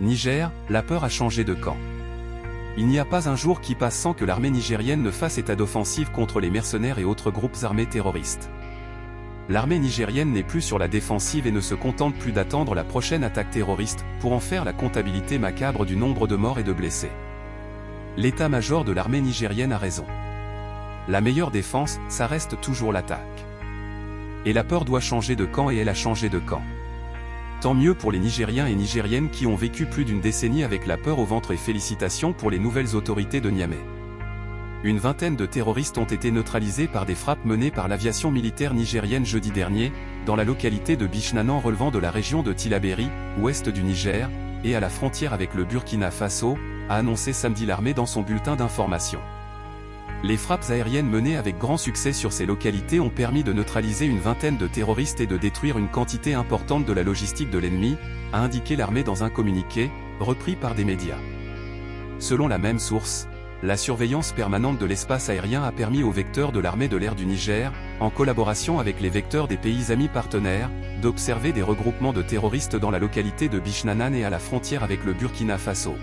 Niger, la peur a changé de camp. Il n'y a pas un jour qui passe sans que l'armée nigérienne ne fasse état d'offensive contre les mercenaires et autres groupes armés terroristes. L'armée nigérienne n'est plus sur la défensive et ne se contente plus d'attendre la prochaine attaque terroriste pour en faire la comptabilité macabre du nombre de morts et de blessés. L'état-major de l'armée nigérienne a raison. La meilleure défense, ça reste toujours l'attaque. Et la peur doit changer de camp et elle a changé de camp. Tant mieux pour les Nigériens et Nigériennes qui ont vécu plus d'une décennie avec la peur au ventre et félicitations pour les nouvelles autorités de Niamey. Une vingtaine de terroristes ont été neutralisés par des frappes menées par l'aviation militaire nigérienne jeudi dernier, dans la localité de Bichnanan relevant de la région de Tillabéri, ouest du Niger, et à la frontière avec le Burkina Faso, a annoncé samedi l'armée dans son bulletin d'information. Les frappes aériennes menées avec grand succès sur ces localités ont permis de neutraliser une vingtaine de terroristes et de détruire une quantité importante de la logistique de l'ennemi, a indiqué l'armée dans un communiqué, repris par des médias. Selon la même source, la surveillance permanente de l'espace aérien a permis aux vecteurs de l'armée de l'air du Niger, en collaboration avec les vecteurs des pays amis partenaires, d'observer des regroupements de terroristes dans la localité de Bichnanan et à la frontière avec le Burkina Faso.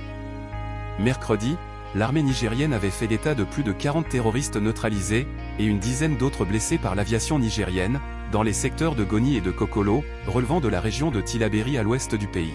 Mercredi, l'armée nigérienne avait fait état de plus de 40 terroristes neutralisés, et une dizaine d'autres blessés par l'aviation nigérienne, dans les secteurs de Goni et de Kokolo, relevant de la région de Tillabéri à l'ouest du pays.